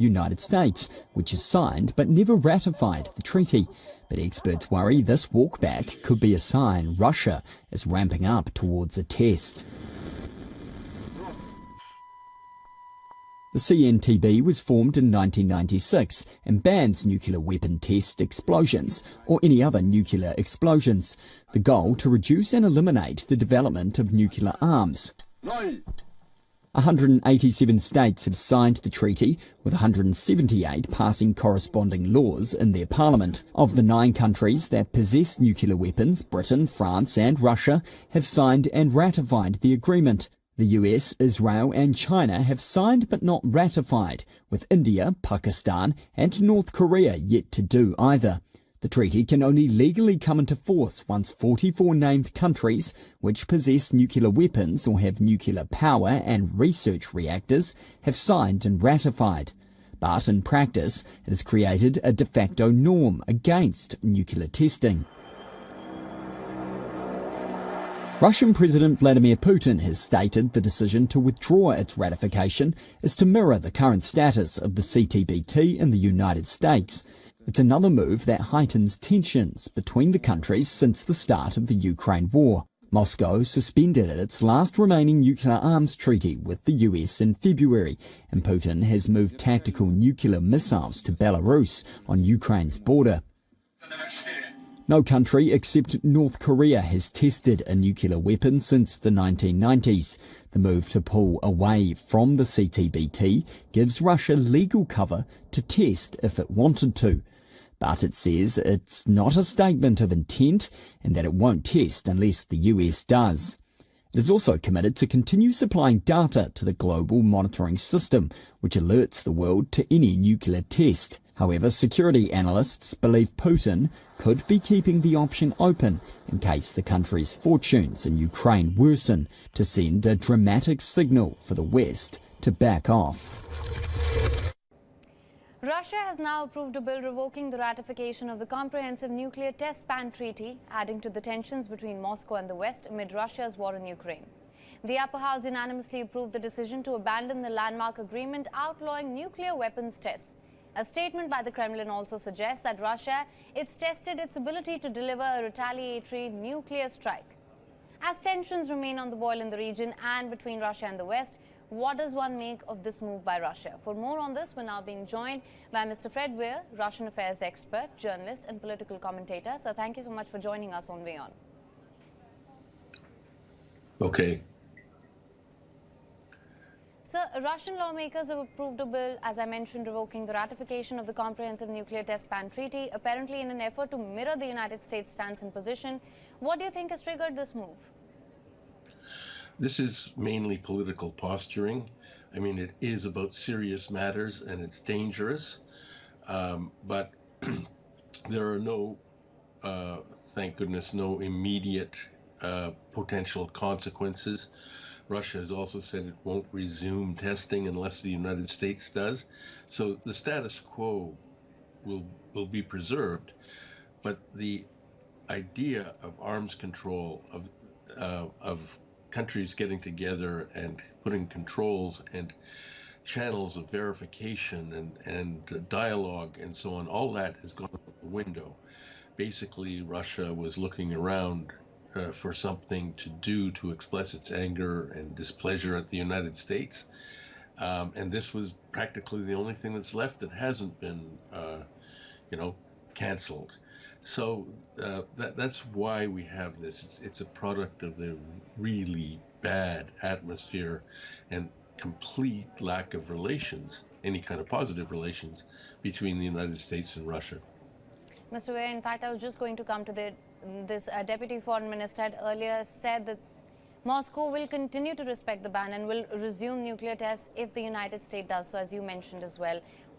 United States, which has signed but never ratified the treaty. But experts worry this walkback could be a sign Russia is ramping up towards a test. The CNTB was formed in 1996 and bans nuclear weapon test explosions or any other nuclear explosions. The goal to reduce and eliminate the development of nuclear arms. 187 states have signed the treaty, with 178 passing corresponding laws in their parliament. Of the 9 countries that possess nuclear weapons, Britain, France and Russia have signed and ratified the agreement. The US, Israel and China have signed but not ratified, with India, Pakistan and North Korea yet to do either. The treaty can only legally come into force once 44 named countries which possess nuclear weapons or have nuclear power and research reactors have signed and ratified. But in practice, it has created a de facto norm against nuclear testing. Russian President Vladimir Putin has stated the decision to withdraw its ratification is to mirror the current status of the CTBT in the United States. It's another move that heightens tensions between the countries since the start of the Ukraine war. Moscow suspended its last remaining nuclear arms treaty with the US in February, and Putin has moved tactical nuclear missiles to Belarus on Ukraine's border. No country except North Korea has tested a nuclear weapon since the 1990s. The move to pull away from the CTBT gives Russia legal cover to test if it wanted to. But it says it's not a statement of intent and that it won't test unless the US does. It is also committed to continue supplying data to the global monitoring system, which alerts the world to any nuclear test. However, security analysts believe Putin could be keeping the option open in case the country's fortunes in Ukraine worsen, to send a dramatic signal for the West to back off. Russia has now approved a bill revoking the ratification of the Comprehensive Nuclear Test Ban Treaty, adding to the tensions between Moscow and the West amid Russia's war in Ukraine. The upper house unanimously approved the decision to abandon the landmark agreement outlawing nuclear weapons tests. A statement by the Kremlin also suggests that Russia has tested its ability to deliver a retaliatory nuclear strike. As tensions remain on the boil in the region and between Russia and the West, what does one make of this move by Russia? For more on this, we're now being joined by Mr. Fred Weir, Russian affairs expert, journalist and political commentator. So thank you so much for joining us on WION. Okay. Sir, Russian lawmakers have approved a bill, as I mentioned, revoking the ratification of the Comprehensive Nuclear Test Ban Treaty, apparently in an effort to mirror the United States' stance and position. What do you think has triggered this move? This is mainly political posturing. I mean, it is about serious matters and it's dangerous, but there are no, thank goodness, no immediate potential consequences. Russia has also said it won't resume testing unless the United States does. So the status quo will be preserved, but the idea of arms control, of countries getting together and putting controls and channels of verification and dialogue and so on, all that has gone out the window. Basically, Russia was looking around for something to do to express its anger and displeasure at the United States. And this was practically the only thing that's left that hasn't been, canceled. So that's why we have this. It's a product of the really bad atmosphere and complete lack of relations, any kind of positive relations, between the United States and Russia. Mr. Weir, in fact, I was just going to come to this Deputy Foreign Minister had earlier said that Moscow will continue to respect the ban and will resume nuclear tests if the United States does so, as you mentioned as well.